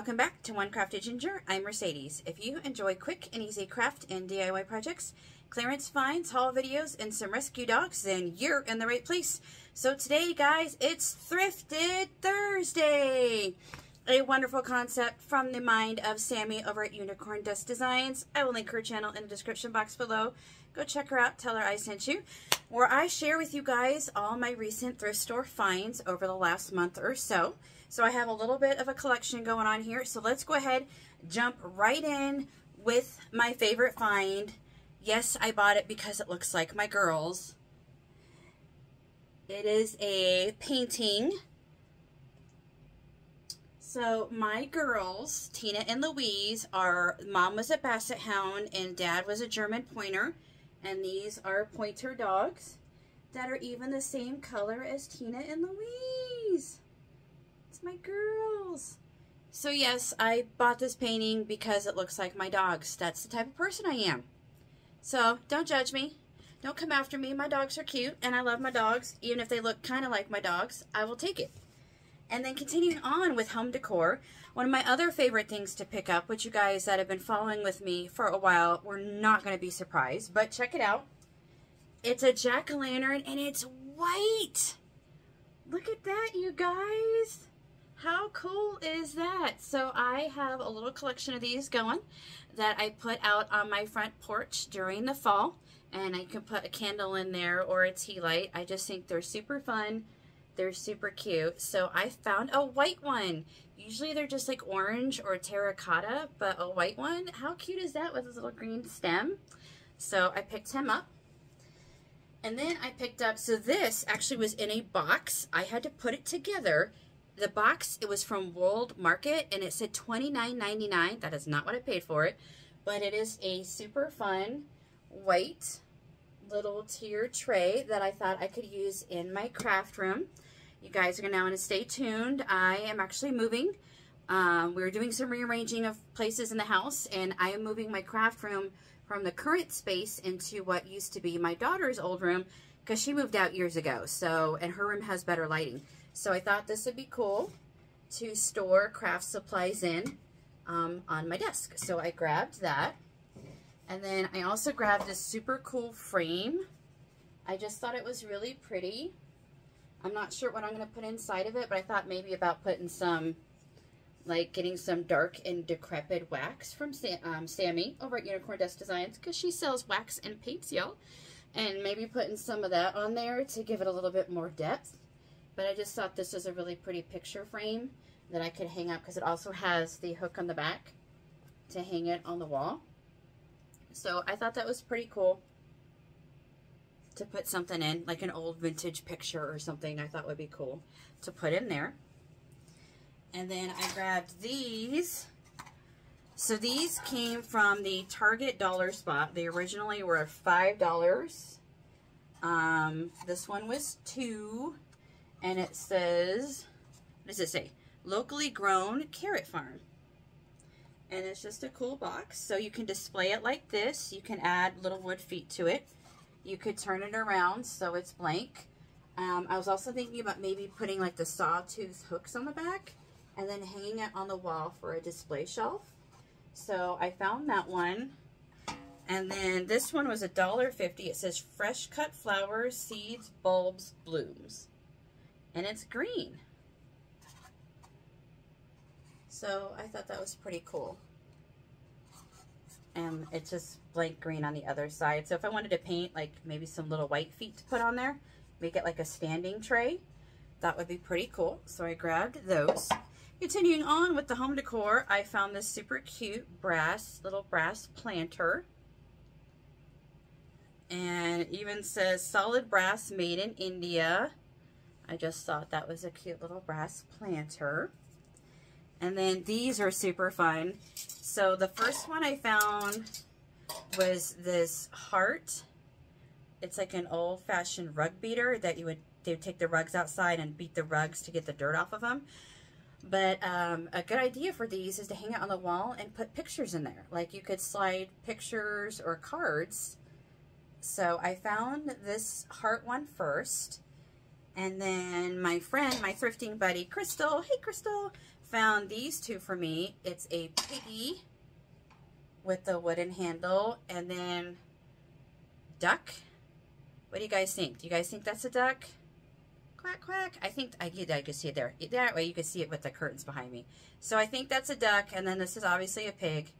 welcome back to One Crafted Ginger. I'm Mercedes. If you enjoy quick and easy craft and DIY projects, clearance finds, haul videos, and some rescue dogs, then you're in the right place. So today, guys, it's Thrifted Thursday. A wonderful concept from the mind of Sammie over at Unicorn Dust Designs. I will link her channel in the description box below. Go check her out. Tell her I sent you. Where I share with you guys all my recent thrift store finds over the last month or so. So I have a little bit of a collection going on here. So let's go ahead, jump right in with my favorite find. Yes, I bought it because it looks like my girls. It is a painting. So my girls, Tina and Louise, mom was a Basset Hound and dad was a German Pointer. And these are pointer dogs that are even the same color as Tina and Louise. It's my girls. So yes, I bought this painting because it looks like my dogs. That's the type of person I am. So don't judge me. Don't come after me. My dogs are cute and I love my dogs. Even if they look kind of like my dogs, I will take it. And then continuing on with home decor, one of my other favorite things to pick up, which you guys that have been following with me for a while, we're not going to be surprised, but check it out. It's a jack-o'-lantern and it's white. Look at that, you guys. How cool is that? So I have a little collection of these going that I put out on my front porch during the fall. And I can put a candle in there or a tea light. I just think they're super fun. They're super cute. So I found a white one. Usually they're just like orange or terracotta, but a white one, how cute is that with his little green stem? So I picked him up. And then I picked up, so this actually was in a box. I had to put it together. The box, it was from World Market and it said $29.99. That is not what I paid for it, but it is a super fun white little tier tray that I thought I could use in my craft room. You guys are now going to stay tuned. I am actually moving. We're doing some rearranging of places in the house, and I am moving my craft room from the current space into what used to be my daughter's old room because she moved out years ago. So, and her room has better lighting. So I thought this would be cool to store craft supplies in on my desk. So I grabbed that. And then I also grabbed this super cool frame. I just thought it was really pretty. I'm not sure what I'm going to put inside of it, but I thought maybe about putting some, like getting some dark and decrepit wax from Sammie over at Unicorn Dust Designs because she sells wax and paints, y'all. And maybe putting some of that on there to give it a little bit more depth. But I just thought this was a really pretty picture frame that I could hang up because it also has the hook on the back to hang it on the wall. So I thought that was pretty cool to put something in, like an old vintage picture or something I thought would be cool to put in there. And then I grabbed these. So these came from the Target dollar spot. They originally were $5. This one was $2. And it says, what does it say? Locally grown carrot farm. And it's just a cool box. So you can display it like this. You can add little wood feet to it. You could turn it around so it's blank. I was also thinking about maybe putting like the sawtooth hooks on the back and then hanging it on the wall for a display shelf. So I found that one. And then this one was $1.50. It says fresh cut flowers, seeds, bulbs, blooms. And it's green. So I thought that was pretty cool. And it's just blank green on the other side. So if I wanted to paint like maybe some little white feet to put on there, make it like a standing tray, that would be pretty cool. So I grabbed those. Continuing on with the home decor, I found this super cute little brass planter. And it even says solid brass made in India. I just thought that was a cute little brass planter. And then these are super fun. So the first one I found was this heart. It's like an old-fashioned rug beater that they would take the rugs outside and beat the rugs to get the dirt off of them. But a good idea for these is to hang it on the wall and put pictures in there. Like you could slide pictures or cards. So I found this heart one first. And then my friend, my thrifting buddy, Crystal, hey Crystal, found these two for me. It's a piggy with the wooden handle, and then duck. What do you guys think? Do you guys think that's a duck? Quack, quack. I think I could see it there. That way you can see it with the curtains behind me. So I think that's a duck, and then this is obviously a pig,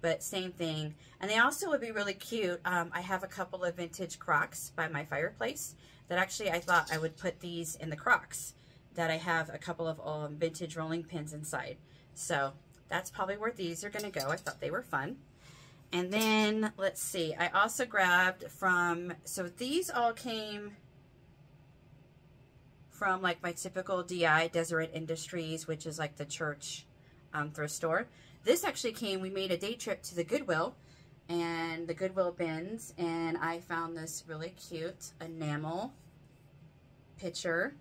but same thing. And they also would be really cute. I have a couple of vintage Crocs by my fireplace that actually I thought I would put these in the Crocs, that I have a couple of vintage rolling pins inside. So that's probably where these are going to go. I thought they were fun. And then, let's see, I also grabbed from, so these all came from like my typical DI, Deseret Industries, which is like the church thrift store. This actually came, we made a day trip to the Goodwill and the Goodwill bins, and I found this really cute enamel pitcher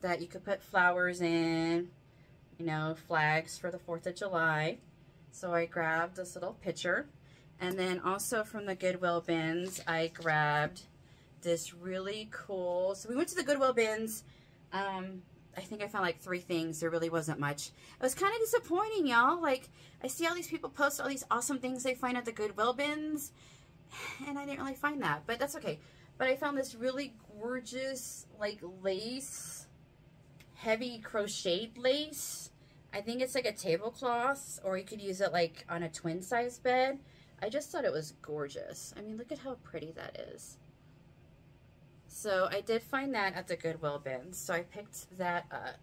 that you could put flowers in, you know, flags for the 4th of July. So I grabbed this little pitcher. And then also from the Goodwill bins, I grabbed this really cool, so we went to the Goodwill bins. I think I found like 3 things. There really wasn't much. It was kind of disappointing, y'all. Like, I see all these people post all these awesome things they find at the Goodwill bins, and I didn't really find that, but that's okay. But I found this really gorgeous, like, lace, heavy crocheted lace. I think it's like a tablecloth, or you could use it like on a twin size bed. I just thought it was gorgeous. I mean, look at how pretty that is. So I did find that at the Goodwill bins, so I picked that up.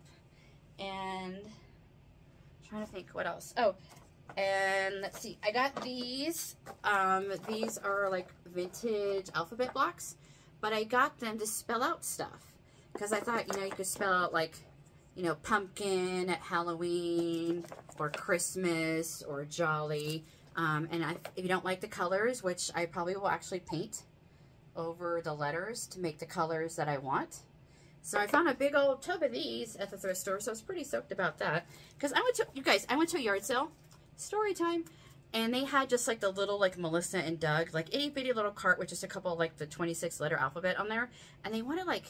And I'm trying to think what else. Oh, and let's see, I got these. These are like vintage alphabet blocks, but I got them to spell out stuff, because I thought, you know, you could spell out like, you know, pumpkin at Halloween, or Christmas, or jolly. And if you don't like the colors, which I probably will actually paint over the letters to make the colors that I want. So I found a big old tub of these at the thrift store, so I was pretty stoked about that. Because I went to, you guys, I went to a yard sale, story time, and they had just like the little like Melissa and Doug, like itty bitty little cart with just a couple of like the 26 letter alphabet on there. And they wanted like,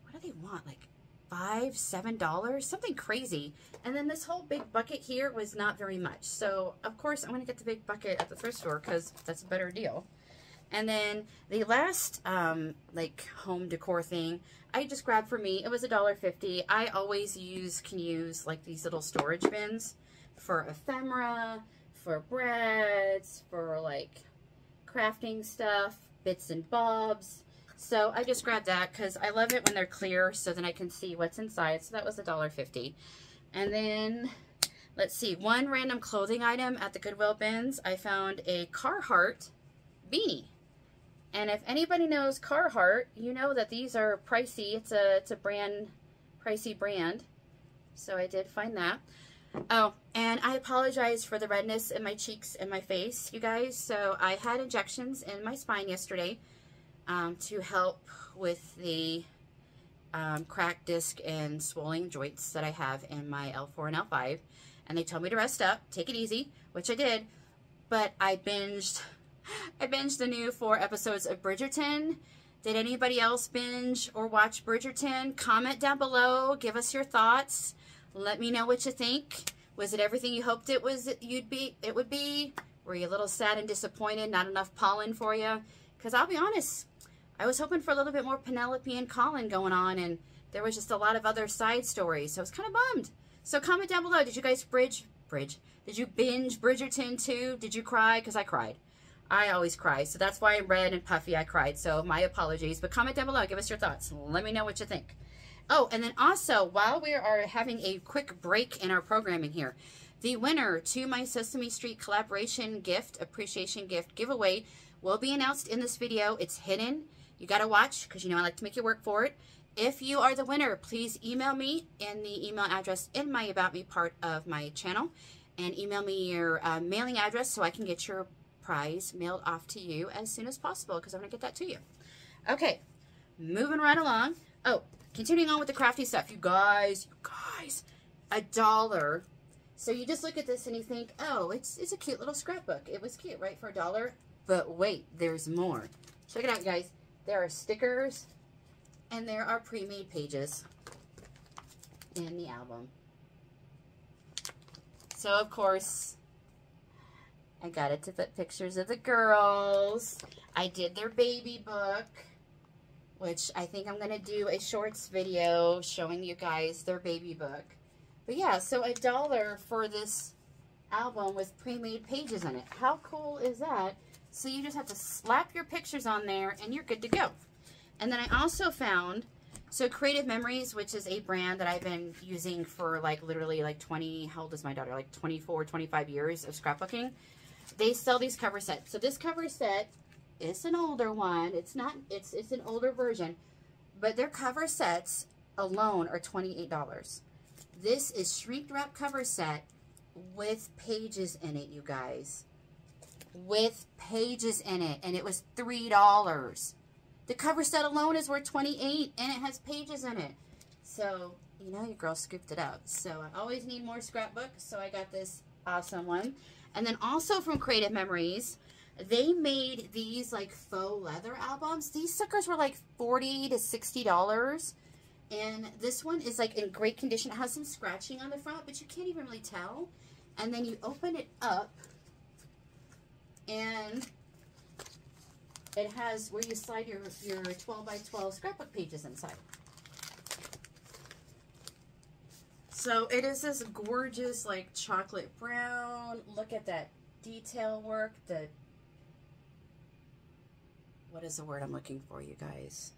what do they want? Like $5, $7, something crazy. And then this whole big bucket here was not very much. So of course I'm going to get the big bucket at the thrift store because that's a better deal. And then the last like home decor thing I just grabbed for me, it was $1.50. I always can use like these little storage bins for ephemera, for breads, for like crafting stuff, bits and bobs. So I just grabbed that because I love it when they're clear, so then I can see what's inside. So that was $1.50. And then, let's see, one random clothing item at the Goodwill bins. I found a Carhartt beanie. And if anybody knows Carhartt, you know that these are pricey. It's a pricey brand. So I did find that. Oh, and I apologize for the redness in my cheeks and my face, you guys. So I had injections in my spine yesterday to help with the cracked disc and swollen joints that I have in my L4 and L5. And they told me to rest up, take it easy, which I did. But I binged the new 4 episodes of Bridgerton. Did anybody else binge or watch Bridgerton? Comment down below. Give us your thoughts. Let me know what you think. Was it everything you hoped it would be? Were you a little sad and disappointed? Not enough pollen for you? Because I'll be honest, I was hoping for a little bit more Penelope and Colin going on, and there was just a lot of other side stories. So I was kind of bummed. So comment down below. Did you guys Did you binge Bridgerton too? Did you cry? Because I cried. I always cry, so that's why I'm red and puffy. I cried, so my apologies. But comment down below. Give us your thoughts. Let me know what you think. Oh, and then also, while we are having a quick break in our programming here, the winner to my Sesame Street collaboration gift, appreciation gift giveaway will be announced in this video. It's hidden. You got to watch because, you know, I like to make you work for it. If you are the winner, please email me in the email address in my About Me part of my channel, and email me your mailing address so I can get your prize mailed off to you as soon as possible because I'm going to get that to you. Okay, moving right along. Oh, continuing on with the crafty stuff. You guys, $1. So you just look at this and you think, oh, it's a cute little scrapbook. It was cute, right, for $1? But wait, there's more. Check it out, guys. There are stickers and there are pre-made pages. in the album. So, of course, I got it to put pictures of the girls. I did their baby book, which I think I'm going to do a shorts video showing you guys their baby book. But yeah, so $1 for this album with pre-made pages in it. How cool is that? So you just have to slap your pictures on there and you're good to go. And then I also found, so Creative Memories, which is a brand that I've been using for like literally like 20, how old is my daughter? Like 24, 25 years of scrapbooking. They sell these cover sets. So this cover set is an older one. It's not, it's an older version, but their cover sets alone are $28. This is shrink wrap cover set with pages in it, you guys. With pages in it, and it was $3. The cover set alone is worth $28, and it has pages in it. So, you know, your girl scooped it up. So I always need more scrapbooks, so I got this awesome one. And then also from Creative Memories, they made these like faux leather albums. These suckers were like $40 to $60. And this one is like in great condition. It has some scratching on the front, but you can't even really tell. And then you open it up, and it has where you slide your 12 by 12 scrapbook pages inside. So it is this gorgeous like chocolate brown. Look at that detail work. What is the word I'm looking for, you guys?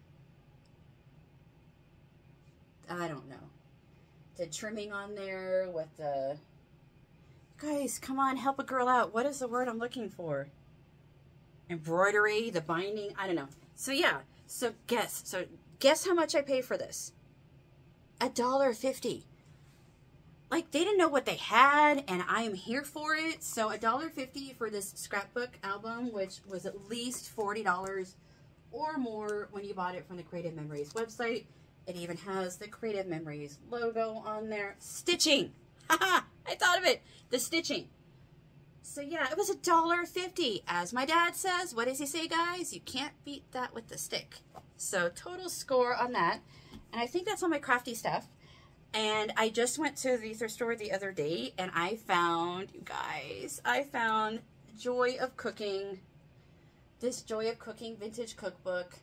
I don't know. The trimming on there with the... Guys, come on, help a girl out. What is the word I'm looking for? Embroidery, the binding, I don't know. So yeah, so guess how much I paid for this? $1.50. Like, they didn't know what they had, and I am here for it. So $1.50 for this scrapbook album, which was at least $40 or more when you bought it from the Creative Memories website. It even has the Creative Memories logo on there. Stitching! Haha! I thought of it! The stitching. So yeah, it was $1.50. As my dad says, what does he say, guys? You can't beat that with the stick. So total score on that. And I think that's all my crafty stuff. And I just went to the thrift store the other day, and I found, you guys, I found Joy of Cooking. This Joy of Cooking vintage cookbook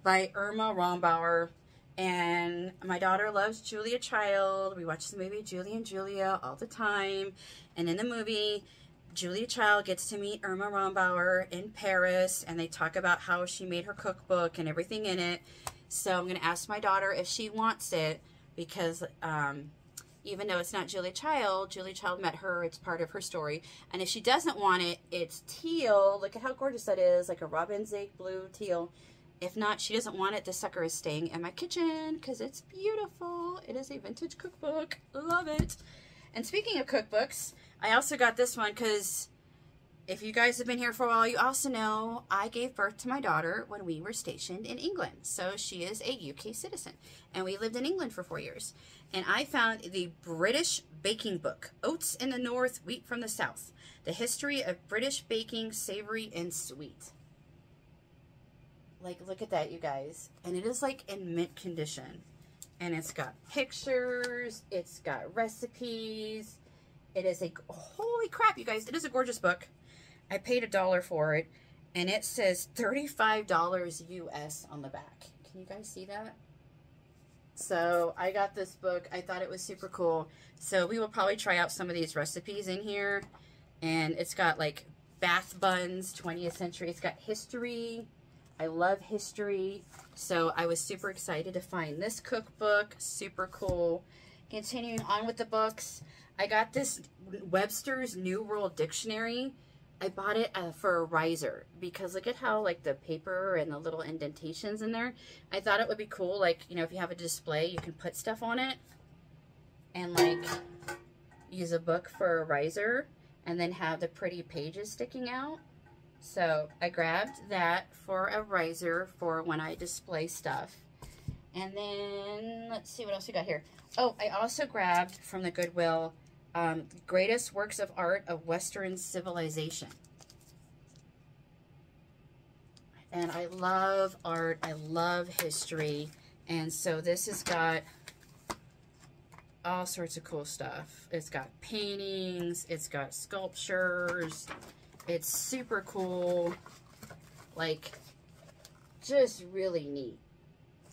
by Irma Rombauer. And my daughter loves Julia Child. We watch the movie Julie and Julia all the time. And in the movie, Julia Child gets to meet Irma Rombauer in Paris, and they talk about how she made her cookbook and everything in it. So I'm going to ask my daughter if she wants it, because even though it's not Julia Child met her. It's part of her story. And if she doesn't want it, it's teal. Look at how gorgeous that is, like a robin's egg blue teal. If not, she doesn't want it. This sucker is staying in my kitchen because it's beautiful. It is a vintage cookbook. Love it. And speaking of cookbooks, I also got this one because if you guys have been here for a while, you also know I gave birth to my daughter when we were stationed in England. So she is a UK citizen. And we lived in England for 4 years. And I found the British Baking Book, Oats in the North, Wheat from the South. The History of British Baking, Savory and Sweet. Like, look at that, you guys. And it is like in mint condition. And it's got pictures. It's got recipes. It is a, holy crap, you guys. It is a gorgeous book. I paid $1 for it. And it says $35 US on the back. Can you guys see that? So I got this book. I thought it was super cool. So we will probably try out some of these recipes in here. And it's got like bath buns, 20th century. It's got history. I love history, so I was super excited to find this cookbook. Super cool. Continuing on with the books, I got this Webster's New World Dictionary. I bought it for a riser because look at how like the paper and the little indentations in there. I thought it would be cool, like, you know, if you have a display, you can put stuff on it and like use a book for a riser and then have the pretty pages sticking out. So I grabbed that for a riser for when I display stuff. And then let's see what else we got here. Oh, I also grabbed from the Goodwill Greatest Works of Art of Western Civilization. And I love art. I love history. And so this has got all sorts of cool stuff. It's got paintings, it's got sculptures. It's super cool. Like, just really neat.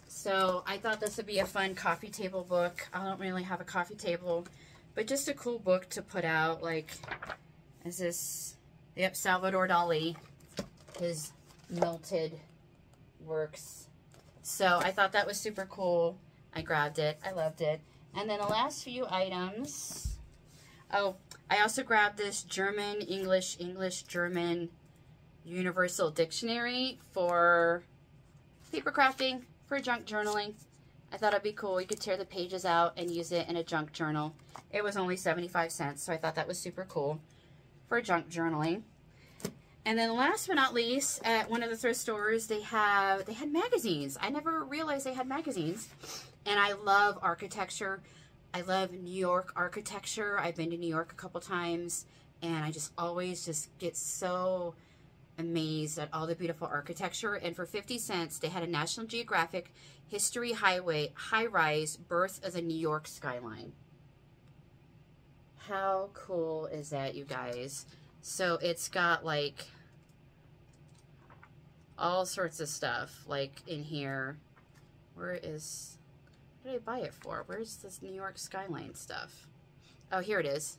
So I thought this would be a fun coffee table book. I don't really have a coffee table, but just a cool book to put out. Like, is this, yep, Salvador Dali, his melted works. So I thought that was super cool. I grabbed it. I loved it. And then the last few items. Oh, I also grabbed this German, English, German Universal Dictionary for paper crafting, for junk journaling. I thought it'd be cool. You could tear the pages out and use it in a junk journal. It was only 75 cents, so I thought that was super cool for junk journaling. And then last but not least, at one of the thrift stores, they had magazines. I never realized they had magazines. And I love architecture. I love New York architecture. I've been to New York a couple times, and I just always just get so amazed at all the beautiful architecture. And for 50 cents, they had a National Geographic History Highway high-rise Birth of the New York Skyline. How cool is that, you guys? So it's got like all sorts of stuff like in here. What did I buy it for? Where's this New York skyline stuff? Oh, here it is.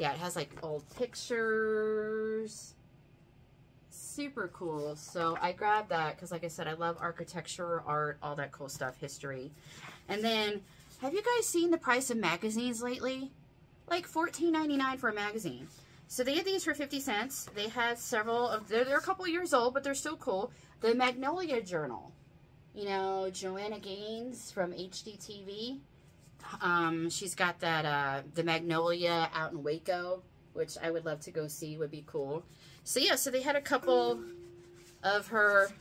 Yeah, it has like old pictures. Super cool. So I grabbed that because, like I said, I love architecture, art, all that cool stuff, history. And then, have you guys seen the price of magazines lately? Like $14.99 for a magazine. So they had these for 50 cents. They had several of, they're a couple years old, but they're still cool. The Magnolia Journal. You know, Joanna Gaines from HDTV. She's got that, the Magnolia out in Waco, which I would love to go see, would be cool. So yeah, so they had a couple of her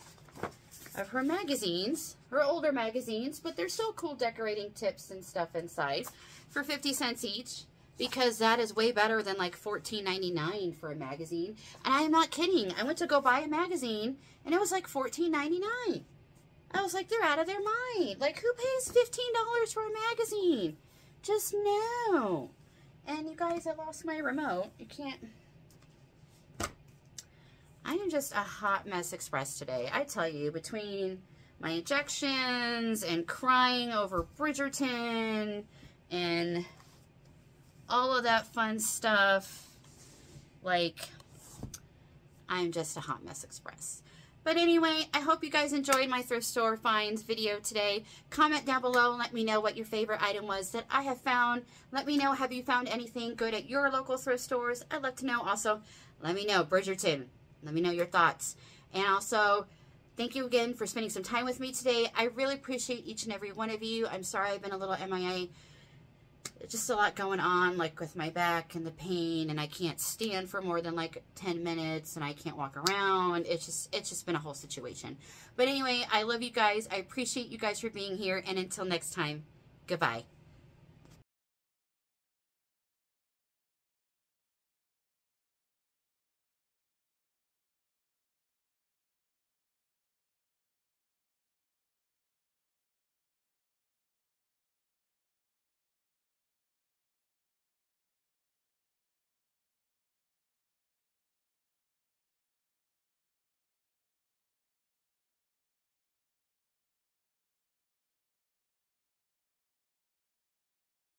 magazines, her older magazines, but they're still cool decorating tips and stuff inside for 50 cents each, because that is way better than like $14.99 for a magazine. And I am not kidding. I went to go buy a magazine and it was like $14.99. I was like, they're out of their mind. Like, who pays $15 for a magazine? Just no. And you guys, I lost my remote. You can't. I am just a hot mess express today. I tell you, between my injections and crying over Bridgerton and all of that fun stuff, like, I'm just a hot mess express. But anyway, I hope you guys enjoyed my thrift store finds video today. Comment down below and let me know what your favorite item was that I have found. Let me know, have you found anything good at your local thrift stores? I'd love to know. Also, let me know, Bridgerton. Let me know your thoughts. And also, thank you again for spending some time with me today. I really appreciate each and every one of you. I'm sorry I've been a little MIA. Just a lot going on, like with my back and the pain, and I can't stand for more than like 10 minutes, and I can't walk around. It's just been a whole situation. But anyway, I love you guys. I appreciate you guys for being here, and until next time, goodbye.